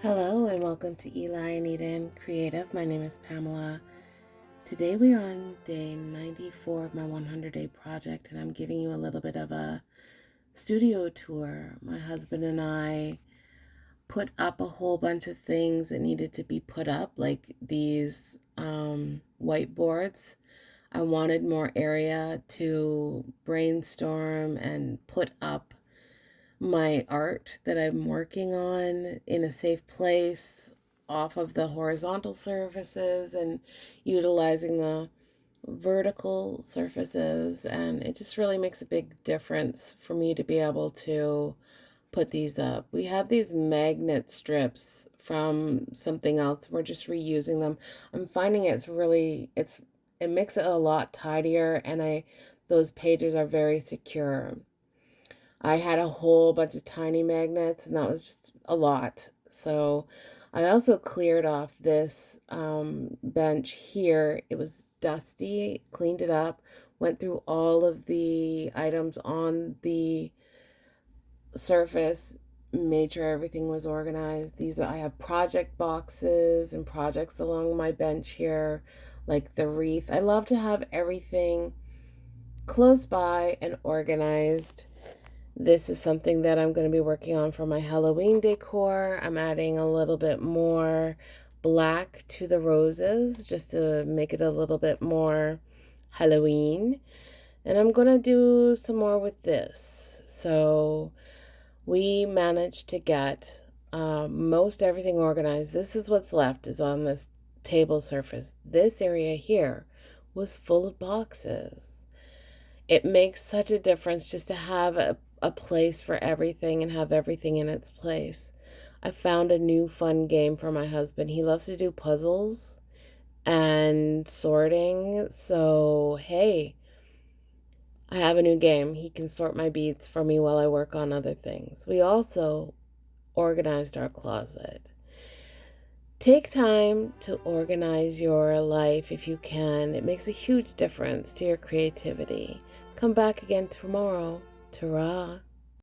Hello and welcome to Eli and Eden Creative. My name is Pamela. Today we are on day 94 of my 100-day project, and I'm giving you a little bit of a studio tour. My husband and I put up a whole bunch of things that needed to be put up, like these whiteboards. I wanted more area to brainstorm and put up my art that I'm working on in a safe place off of the horizontal surfaces and utilizing the vertical surfaces, and it just really makes a big difference for me to be able to put these up. We had these magnet strips from something else. We're just reusing them. I'm finding it makes it a lot tidier, and those pages are very secure. I had a whole bunch of tiny magnets, and that was just a lot. So I also cleared off this bench here. It was dusty, cleaned it up, went through all of the items on the surface, made sure everything was organized. I have project boxes and projects along my bench here, like the wreath. I love to have everything close by and organized. This is something that I'm going to be working on for my Halloween decor. I'm adding a little bit more black to the roses just to make it a little bit more Halloween. And I'm going to do some more with this. So we managed to get most everything organized. This is what's left is on this table surface. This area here was full of boxes. It makes such a difference just to have a place for everything and have everything in its place. I found a new fun game for my husband. He loves to do puzzles and sorting. So, hey, I have a new game. He can sort my beads for me while I work on other things. We also organized our closet. Take time to organize your life if you can. It makes a huge difference to your creativity. Come back again tomorrow. Ta-ra.